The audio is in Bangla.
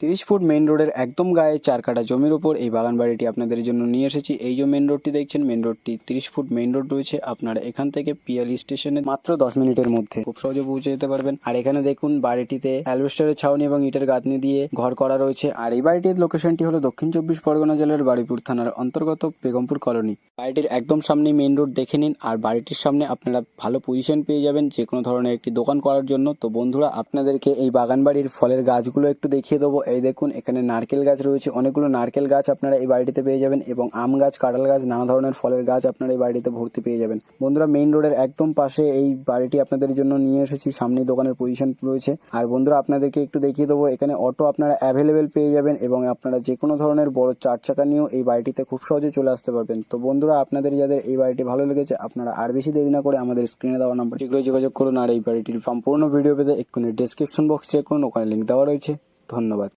30 ফুট মেইন রোডের একদম গায়ে 4 কাঠা জমির উপর এই বাগান বাড়িটি আপনাদের জন্য নিয়ে এসেছি। এই যে মেইন রোডটি দেখছেন, মেইন রোডটি 30 ফুট মেইন রোড রয়েছে। আপনারা এখান থেকে পিয়ালি স্টেশনে মাত্র 10 মিনিটের মধ্যে খুব সহজে পৌঁছে যেতে পারবেন। আর এখানে দেখুন বাড়িটিতে অ্যালবেস্টারের ছাউনি এবং ইটের গাঁথনি দিয়ে ঘর করা রয়েছে। আর এই বাড়িটির লোকেশনটি হলো দক্ষিণ 24 পরগনা জেলার বারুইপুর থানার অন্তর্গত বেগমপুর কলোনি। বাড়িটির একদম সামনে মেইন রোড দেখে নিন। আর বাড়িটির সামনে আপনারা ভালো পজিশন পেয়ে যাবেন যে কোনো ধরনের একটি দোকান করার জন্য। তো বন্ধুরা, আপনাদেরকে এই বাগান বাড়ির ফলের গাছগুলো একটু দেখিয়ে দেবো। এই দেখুন, এখানে নারকেল গাছ রয়েছে, অনেকগুলো নারকেল গাছ আপনারা এই বাড়িটিতে পেয়ে যাবেন এবং আম গাছ, কাঁঠাল গাছ, নানা ধরনের ফলের গাছ আপনারা এই বাড়িতে ভর্তি পেয়ে যাবেন। বন্ধুরা, মেইন রোডের একদম পাশে এই বাড়িটি আপনাদের জন্য নিয়ে এসেছি। সামনেই দোকানের পজিশন রয়েছে। আর বন্ধুরা, আপনাদেরকে একটু দেখিয়ে দেবো, এখানে অটো আপনারা অ্যাভেলেবেল পেয়ে যাবেন এবং আপনারা যে কোনো ধরনের বড় 4 চাকা নিয়েও এই বাড়িটিতে খুব সহজে চলে আসতে পারবেন। তো বন্ধুরা, আপনাদের যাদের এই বাড়িটি ভালো লেগেছে, আপনারা আর বেশি দেরি না করে আমাদের স্ক্রিনে দেওয়া নাম্বার শীঘ্রই যোগাযোগ করুন। আর এই বাড়িটির সম্পূর্ণ ভিডিও পেতে এক্ষুনি ডেসক্রিপশন বক্স চেক করুন, ওখানে লিঙ্ক দেওয়া রয়েছে। ধন্যবাদ।